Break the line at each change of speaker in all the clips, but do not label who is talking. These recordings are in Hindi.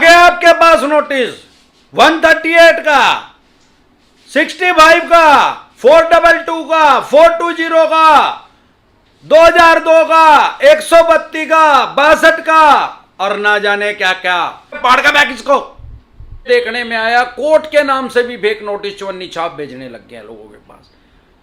गया आपके पास नोटिस 138 का, 65 का, 422 का, 420 का, 2002 का, 132 का, 62 का और ना जाने क्या क्या। पढ़ का बैग इसको। देखने में आया कोर्ट के नाम से भी फेक नोटिस चवन्नी छाप भेजने लग गए लोगों के पास।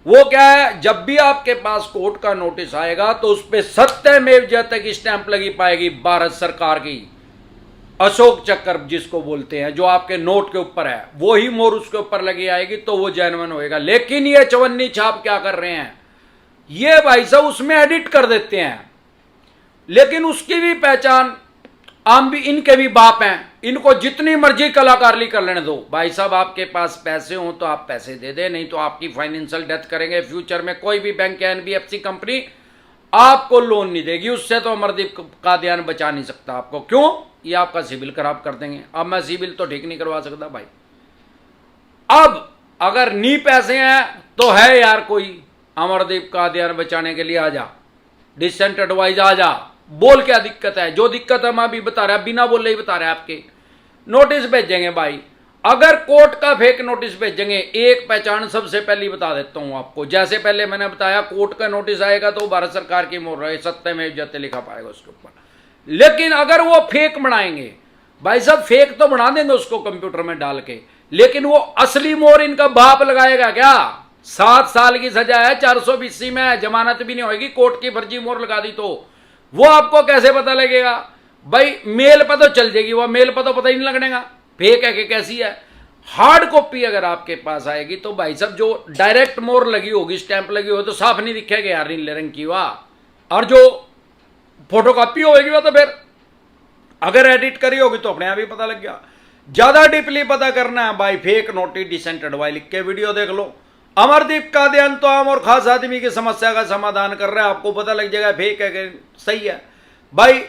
वो क्या है, जब भी आपके पास कोर्ट का नोटिस आएगा तो उस पर सत्यमेव जयते की स्टैंप लगी पाएगी भारत सरकार की, अशोक चक्र जिसको बोलते हैं, जो आपके नोट के ऊपर है वो ही मोहर उसके ऊपर लगी आएगी तो वो जेन्युइन होएगा। लेकिन ये चवन्नी छाप क्या कर रहे हैं, ये भाई साहब उसमें एडिट कर देते हैं, लेकिन उसकी भी पहचान आम भी, इनके भी बाप हैं, इनको जितनी मर्जी कलाकारी कर लेने दो। भाई साहब आपके पास पैसे हो तो आप पैसे दे दे, नहीं तो आपकी फाइनेंशियल डेथ करेंगे। फ्यूचर में कोई भी बैंक या एनबीएफसी कंपनी आपको लोन नहीं देगी, उससे तो अमरदीप कादियान बचा नहीं सकता आपको। क्यों? ये आपका सिविल खराब कर देंगे। अब मैं सिविल तो ठीक नहीं करवा सकता भाई। अब अगर नी पैसे हैं तो है यार, कोई अमरदीप कादियान बचाने के लिए आ जा, डिसेंट एडवाइज आ जा, बोल क्या दिक्कत है। जो दिक्कत है मैं अभी बता रहा, बिना बोले ही बता रहा है। आपके नोटिस भेजेंगे भाई, अगर कोर्ट का फेक नोटिस भेजेंगे, एक पहचान सबसे पहले बता देता हूं आपको। जैसे पहले मैंने बताया, कोर्ट का नोटिस आएगा तो भारत सरकार की मोहर रहे, सत्यमेव जयते लिखा पाएगा उसके ऊपर। लेकिन अगर वो फेक बनाएंगे भाई साहब, फेक तो बना देंगे उसको कंप्यूटर में डाल के, लेकिन वो असली मोहर इनका बाप लगाएगा क्या? 7 साल की सजा है, 420 में जमानत भी नहीं होगी, कोर्ट की फर्जी मोहर लगा दी तो वो आपको कैसे पता लगेगा भाई? मेल पर तो चल जाएगी, वो मेल पर तो पता ही नहीं लगेगा फेक है कि कैसी है। हार्ड कॉपी अगर आपके पास आएगी तो भाई साहब जो डायरेक्ट मोहर लगी होगी, स्टैंप लगी होगी, तो साफ नहीं दिखेगा यार नीले रंग की वाह। और जो फोटोकॉपी होगी वो तो फिर अगर एडिट करी होगी तो अपने आप ही पता लग गया। ज्यादा डीपली पता करना है भाई, फेक नोटिस डिसेंट एडवाइस लिख के वीडियो देख लो। अमरदीप कादियान तो आम और खास आदमी की समस्या का समाधान कर रहा है, आपको पता लग जाएगा फेक है कि सही है। भाई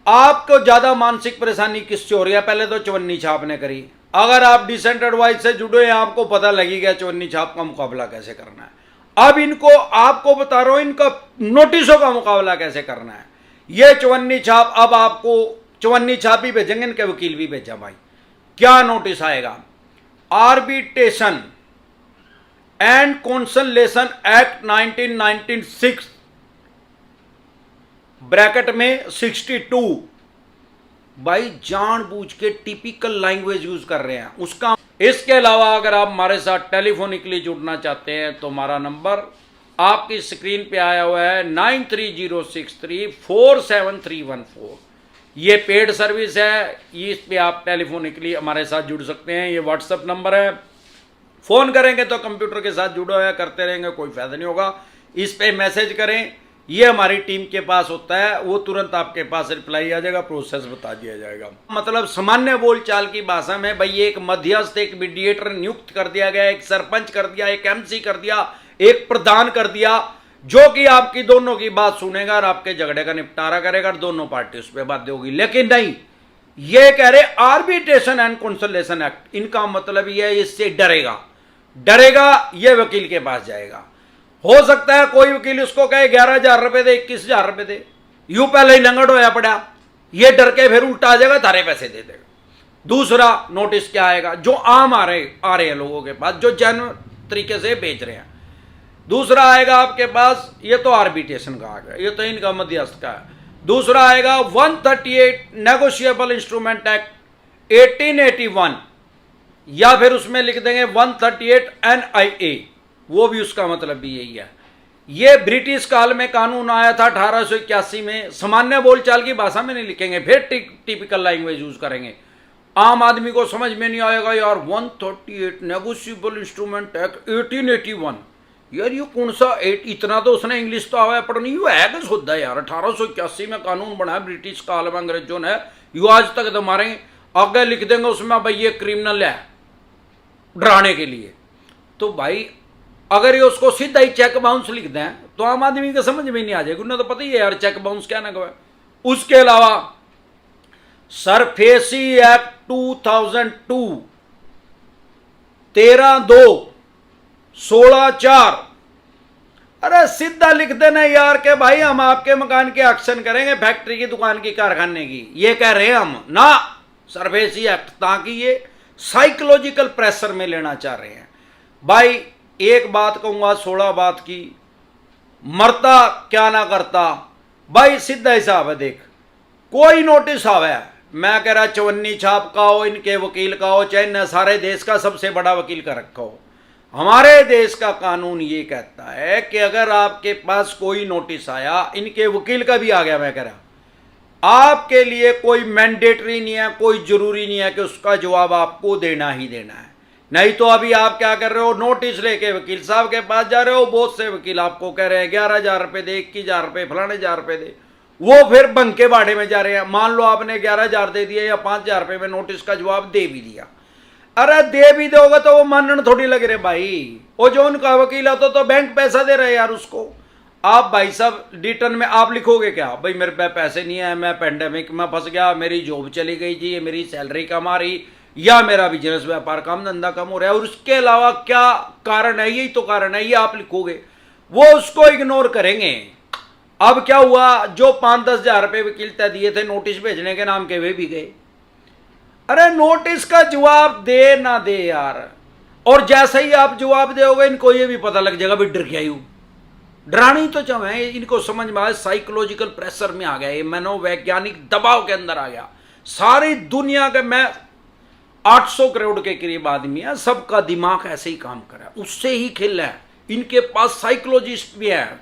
आपको ज्यादा मानसिक परेशानी किससे हो रही है? पहले तो चवन्नी छाप ने करी। अगर आप डिसेंट एडवाइस से जुड़े हैं, आपको पता लगी गया चवन्नी छाप का मुकाबला कैसे करना है। अब इनको आपको बता रहा हूं, इनका नोटिसों का मुकाबला कैसे करना है। ये चवन्नी छाप, अब आपको चवन्नी छाप भी भेजेंगे, इनके वकील भी भेजा भाई। क्या नोटिस आएगा? Arbitration and constellation act 1996 bracket में 62। भाई जानबूझ के टिपिकल लैंग्वेज यूज कर रहे हैं उसका। इसके अलावा अगर आप हमारे साथ टेलीफोनिकली जुड़ना चाहते हैं तो हमारा नंबर आपकी स्क्रीन पे आया हुआ है 9306347314। ये पेड सर्विस है, इस पे आप टेलीफोनिकली हमारे साथ जुड़ सकते हैं। ये व्हाट्सएप नंबर है, फोन करेंगे तो कंप्यूटर के साथ जुड़ो है, करते रहेंगे कोई फायदा नहीं होगा। इस पे मैसेज करें, ये हमारी टीम के पास होता है, वो तुरंत आपके पास रिप्लाई आ जाएगा, प्रोसेस बता दिया जाएगा। मतलब सामान्य बोलचाल की भाषा में भाई, एक मध्यस्थ, एक मीडिएटर नियुक्त कर दिया गया, एक सरपंच कर दिया, एक एमसी कर दिया, एक प्रधान कर दिया, जो कि आपकी दोनों की बात सुनेगा और आपके झगड़े का निपटारा करेगा और दोनों पार्टी उस पर बाध्य होगी। लेकिन नहीं, ये कह रहे आर्बिट्रेशन एंड कॉन्सलेशन एक्ट, इनका मतलब ये है इससे डरेगा, ये वकील के पास जाएगा। हो सकता है कोई वकील उसको कहे 11,000 रुपए दे, 21,000 रुपए दे, यूं पहले ही लंगड़ होया पड़ा, ये डर के फिर उल्टा आ जाएगा, तारे पैसे दे देगा। दूसरा नोटिस क्या आएगा, जो आम आ रहे हैं लोगों के पास, जो जेन्युइन तरीके से बेच रहे हैं। दूसरा आएगा आपके पास, ये तो आर्बिट्रेशन का आ गया, ये तो इनका मध्यस्थ का है। दूसरा आएगा 138 नेगोशिएबल इंस्ट्रूमेंट एक्ट 1881, या फिर उसमें लिख देंगे 138 NIA, वो भी उसका मतलब भी यही है। ये ब्रिटिश काल में कानून आया था 1881 में। सामान्य बोलचाल की भाषा में नहीं लिखेंगे, फिर टिपिकल लैंग्वेज यूज करेंगे। आम आदमी को समझ में नहीं आएगा यार 138 नेगोशिएबल इंस्ट्रूमेंट एक्ट 1881, यार ये कौन सा इतना तो उसने इंग्लिश तो आवा पढ़नी, यू है कि शुद्ध है यार। 1881 में कानून बना ब्रिटिश काल में अंग्रेजों ने, यू आज तक हमारे आगे लिख देंगे उसमें भाई ये क्रिमिनल है डराने के लिए। तो भाई अगर ये उसको सीधा ही चेक बाउंस लिख दें तो आम आदमी को समझ में नहीं आ जाएगी, उन्हें तो पता ही है यार चेक बाउंस क्या ना कहे। उसके अलावा सरफेसी एक्ट 2002 13/2 16/4 अरे सीधा लिख देना यार के भाई हम आपके मकान की एक्शन करेंगे, फैक्ट्री की, दुकान की, कारखाने की, ये कह रहे हैं हम ना, सर्वेसी एक्ट, ताकि ये साइकोलॉजिकल प्रेशर में लेना चाह रहे हैं। भाई एक बात कहूंगा 16 बात की, मरता क्या ना करता। भाई सीधा हिसाब है, देख कोई नोटिस आवे, मैं कह रहा चवन्नी छाप का हो, इनके वकील का हो, चाहे न सारे देश का सबसे बड़ा वकील का रखा हो, हमारे देश का कानून ये कहता है कि अगर आपके पास कोई नोटिस आया, इनके वकील का भी आ गया, मैं कह रहा आपके लिए कोई मैंडेटरी नहीं है, कोई जरूरी नहीं है कि उसका जवाब आपको देना ही देना है। नहीं तो अभी आप क्या कर रहे हो, नोटिस लेके वकील साहब के पास जा रहे हो, बहुत से वकील आपको कह रहे हैं 11,000 रुपये दे, 21,000 रुपये, फलाने 1,000 रुपये दे, वो फिर बंके बाड़े में जा रहे हैं। मान लो आपने 11,000 दे दिए या 5,000 रुपये में नोटिस का जवाब दे भी दिया, अरे दे भी दोगे तो वो मानने थोड़ी लग रहे भाई, वो जो उनका वकील है तो बैंक पैसा दे रहे यार उसको। आप भाई साहब रिटर्न में आप लिखोगे क्या, भाई मेरे पे पैसे नहीं है, मैं पेंडेमिक में फंस गया, मेरी जॉब चली गई जी, मेरी सैलरी कम आ रही, या मेरा बिजनेस व्यापार कम धंधा कम हो रहा है, और उसके अलावा क्या कारण है, यही तो कारण है, ये आप लिखोगे, वो उसको इग्नोर करेंगे। अब क्या हुआ, जो 5-10 हजार रुपये वकील तय दिए थे नोटिस भेजने के नाम के, वे भी गए। अरे नोटिस का जवाब दे ना दे यार, और जैसे ही आप जवाब दोगे इनको ये भी पता लग जाएगा भी डर गया, डरानी तो चाहे, इनको समझ में आए साइकोलॉजिकल प्रेशर में आ गया, ये मनोवैज्ञानिक दबाव के अंदर आ गया। सारी दुनिया के, मैं 800 करोड़ के करीब आदमी है, सबका दिमाग ऐसे ही काम कर रहा है, उससे ही खेल है। इनके पास साइकोलॉजिस्ट भी है,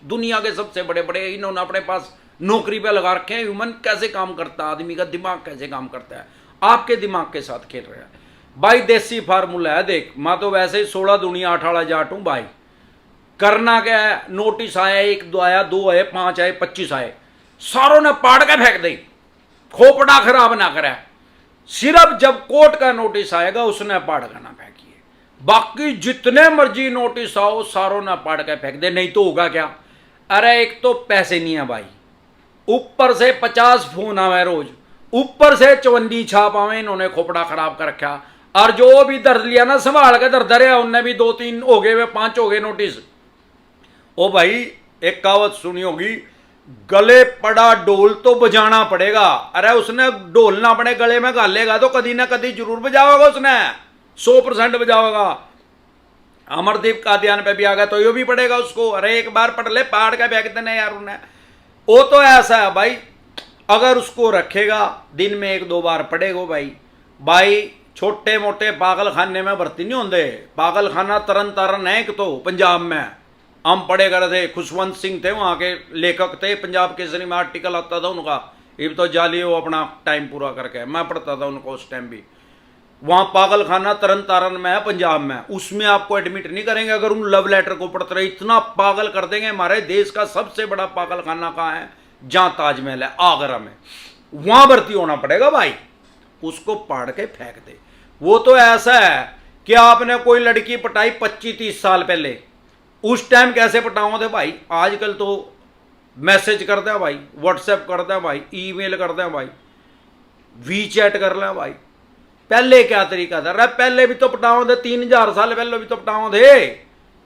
दुनिया के सबसे बड़े बड़े, इन्होंने अपने पास नौकरी पे लगा रखे हैं, ह्यूमन कैसे काम करता है, आदमी का दिमाग कैसे काम करता है, आपके दिमाग के साथ खेल रहा है भाई। देसी फार्मूला है, देख मैं तो वैसे ही 16 दुनिया 18 जाट हूं भाई। करना क्या है, नोटिस आया, 1 2 आया, 2 आए, 5 आए, 25 आए, सारों ने पाड़ के फेंक दे, खोपड़ा खराब ना करे। सिर्फ जब कोर्ट का नोटिस आएगा उसने पाड़ का ना फेंकिए, बाकी जितने मर्जी नोटिस आओ सारों ने पाड़ के फेंक दे। नहीं तो होगा क्या, अरे एक तो पैसे नहीं है भाई, ऊपर से 50 फोन आवे रोज, ऊपर से चवन्नी छाप आवे, इन्होंने खोपड़ा खराब कर रखा। और जो भी दर्द लिया ना संभाल के दर्द रहा, उनने भी 2-3 हो गए, वे 5 हो गए नोटिस। ओ भाई एक कहावत सुनी होगी, गले पड़ा ढोल तो बजाना पड़ेगा। अरे उसने ढोल ना अपने गले में गालेगा तो कभी ना कभी जरूर बजाओगा, उसने 100% बजाओगा। अमरदीप का ध्यान पे भी आ गया तो ये भी पड़ेगा उसको। अरे एक बार पढ़ ले, पहाड़ का फेंक देना यार उन्हें। वो तो ऐसा है भाई, अगर उसको रखेगा दिन में 1-2 बार पढ़ेगा भाई। भाई छोटे मोटे पागल खाने में भर्ती नहीं होंगे, पागल खाना तरन तारण है एक तो पंजाब में, हम पढ़े कर थे। खुशवंत सिंह थे वहाँ के लेखक थे, पंजाब केसरी में आर्टिकल आता था उनका, ये तो जाली वो अपना टाइम पूरा करके, मैं पढ़ता था उनको उस टाइम भी। वहाँ पागल खाना तरन तारण में है पंजाब में, उसमें आपको एडमिट नहीं करेंगे अगर उन लव लेटर को पढ़ते रहे, इतना पागल कर देंगे। हमारे देश का सबसे बड़ा पागल खाना कहाँ है, जहाँ ताजमहल है आगरा में, वहाँ भर्ती होना पड़ेगा भाई। उसको पाड़ के फेंक दे। वो तो ऐसा है कि आपने कोई लड़की पटाई 25-30 साल पहले, उस टाइम कैसे पटाओ थे भाई, आजकल तो मैसेज करते हैं भाई, व्हाट्सएप करते हैं भाई, ईमेल करते हैं भाई, वीचैट कर लें भाई। पहले क्या तरीका था, पहले भी तो पटाओ थे, 3,000 साल पहले भी तो पटाओ थे।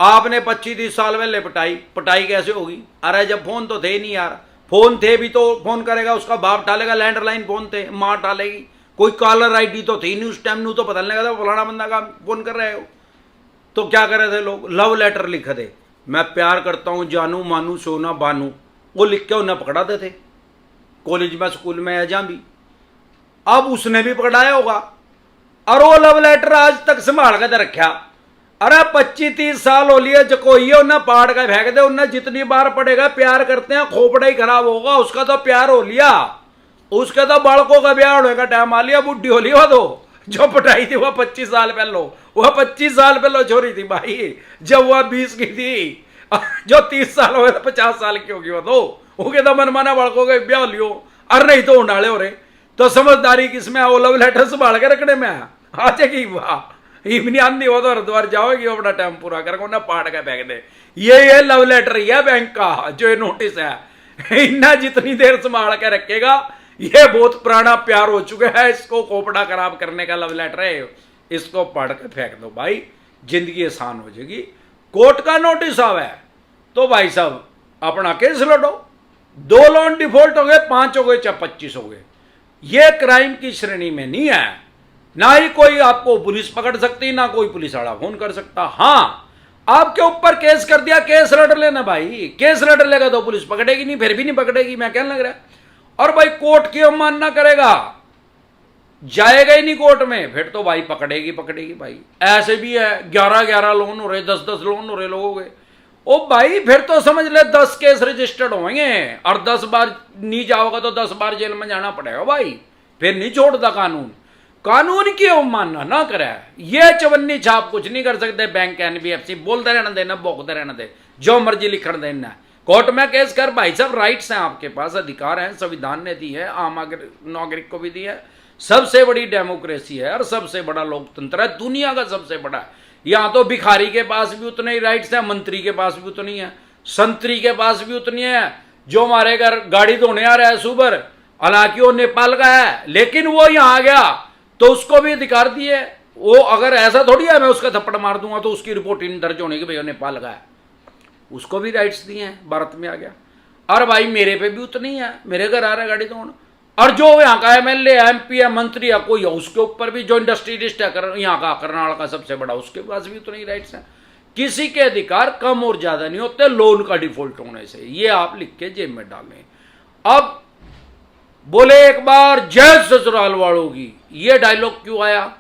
आपने 25-30 साल पहले पटाई कैसे होगी। अरे जब फोन तो थे नहीं यार, फोन थे भी तो फोन करेगा उसका बाप टालेगा, लैंडलाइन फोन थे, माँ टालेगी, कोई कॉलर आईडी तो थी नहीं उस टाइम, नहीं तो पता नहीं लगा था फलाना बंदा का फोन कर रहे हो। तो क्या कर रहे थे लोग, लव लेटर लिख दे, मैं प्यार करता हूँ जानू मानू सोना बानू, वो लिख के उन्हें पकड़ाते थे कॉलेज में, स्कूल में या जहाँ भी। अब उसने भी पकड़ाया होगा, और वो लव लेटर आज तक संभाल के रखा। अरे 25-30 साल हो लिए जकोइए, उन्हें पाड़ के फेंक दे, उन्हें जितनी बार पड़ेगा, प्यार करते हैं खोपड़ा ही खराब होगा, उसका तो प्यार हो लिया, उसके तो बालकों का ब्याह होने का टाइम आ लिया, बुढ़ी हो लिया। तो जो पटाई थी वह 25 साल पहले, वह 25 साल पहले छोरी थी भाई, जब वह 20 की थी। जो 30 साल हो गए तो 50 साल की होगी, वो तो कहता मनमाना बालकों का ब्याह लियो, और नहीं तो उंडाले हो रहे। तो समझदारी किसमें, वो लव लेटर संभाल के रखने में आ जाएगी। वाह इवनी आंधी हो तो हरिद्वार जाओगी, अपना टाइम पूरा करके उन्हें पाड़ के फेंक दे। ये लव लेटर ही है बैंक का, जो ये नोटिस है, इन्हें जितनी देर संभाल के रखेगा, ये बहुत पुराना प्यार हो चुका है, इसको खोपड़ा खराब करने का लव लेटर है, इसको पढ़ के फेंक दो भाई, जिंदगी आसान हो जाएगी। कोर्ट का नोटिस आवे, तो भाई साहब अपना केस लड़ो। 2 लोन डिफॉल्ट हो गए, 5 हो गए, चाहे 25 हो गए, ये क्राइम की श्रेणी में नहीं है। ना ही कोई आपको पुलिस पकड़ सकती, ना कोई पुलिस वाला फोन कर सकता। हाँ, आपके ऊपर केस कर दिया, केस लड़ लेना भाई। केस लड़ लेगा तो पुलिस पकड़ेगी नहीं, फिर भी नहीं पकड़ेगी, मैं कहने लग रहा है। और भाई कोर्ट की अवमानना करेगा, जाएगा ही नहीं कोर्ट में, फिर तो भाई पकड़ेगी पकड़ेगी भाई। ऐसे भी है 11-11 लोन हो रहे, 10-10 लोन हो रहे लोगों के। ओ भाई फिर तो समझ ले 10 केस रजिस्टर्ड होंगे, और 10 बार नहीं जाओगा तो 10 बार जेल में जाना पड़ेगा भाई। फिर नहीं छोड़ता कानून। कानून की अवमानना ना करे, ये चवन्नी छाप कुछ नहीं कर सकते। बैंक NBFC बोलते रहना देना, भोगते रहना दे, जो मर्जी लिखण देना। कोर्ट में केस कर भाई साहब, राइट्स हैं आपके पास, अधिकार हैं, संविधान ने दी है, आम नागरिक को भी दी है। सबसे बड़ी डेमोक्रेसी है और सबसे बड़ा लोकतंत्र है, दुनिया का सबसे बड़ा है। यहां तो भिखारी के पास भी उतने ही राइट्स हैं, मंत्री के पास भी उतनी है, संतरी के पास भी उतनी है। जो हमारे घर गाड़ी धोने आ रहा है सुबर, हालांकि वो नेपाल का है, लेकिन वो यहां आ गया तो उसको भी अधिकार दिए। वो अगर ऐसा थोड़ी है मैं उसका थप्पड़ मार दूंगा तो उसकी रिपोर्ट इन दर्ज होने की भैया नेपाल का है, उसको भी राइट्स दिए हैं, भारत में आ गया। और भाई मेरे पे भी उतनी है, मेरे घर आ रहा है गाड़ी धोना। और जो यहाँ का MLA MP है, मंत्री है, कोई है, उसके ऊपर भी, जो इंडस्ट्रियलिस्ट है यहाँ का कर्नाटक का सबसे बड़ा, उसके पास भी उतनी राइट्स हैं। किसी के अधिकार कम और ज्यादा नहीं होते लोन का डिफॉल्ट होने से, ये आप लिख के जेब में डालें। अब बोले एक बार जय ससुराल वालों की, ये डायलॉग क्यों आया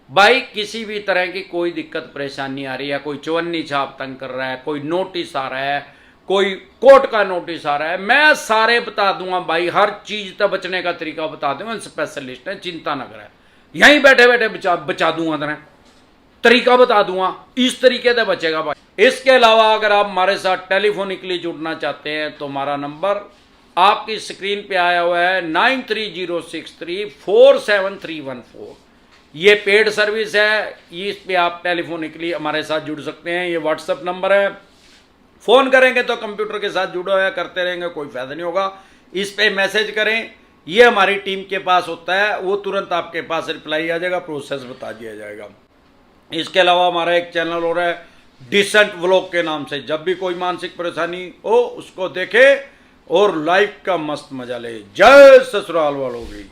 भाई? किसी भी तरह की कोई दिक्कत परेशानी आ रही है, कोई चवन्नी छाप तंग कर रहा है, कोई नोटिस आ रहा है, कोई कोर्ट का नोटिस आ रहा है, मैं सारे बता दूंगा भाई। हर चीज तक बचने का तरीका बता दूंगा, स्पेशलिस्ट है, चिंता न करें। यहीं बैठे बैठे बचा दूंगा तेरे, तरीका बता दूंगा, इस तरीके से बचेगा भाई। इसके अलावा अगर आप हमारे साथ टेलीफोनिकली जुड़ना चाहते हैं तो हमारा नंबर आपकी स्क्रीन पे आया हुआ है 9306347314। ये पेड सर्विस है, इस पे आप टेलीफोनिकली हमारे साथ जुड़ सकते हैं। ये व्हाट्सएप नंबर है, फोन करेंगे तो कंप्यूटर के साथ जुड़ो है, करते रहेंगे कोई फायदा नहीं होगा। इस पे मैसेज करें, ये हमारी टीम के पास होता है, वो तुरंत आपके पास रिप्लाई आ जाएगा, प्रोसेस बता दिया जाएगा। इसके अलावा हमारा एक चैनल हो रहा है डिसेंट व्लॉग के नाम से, जब भी कोई मानसिक परेशानी हो उसको देखे और लाइफ का मस्त मजा ले। जय ससुराल वालों की।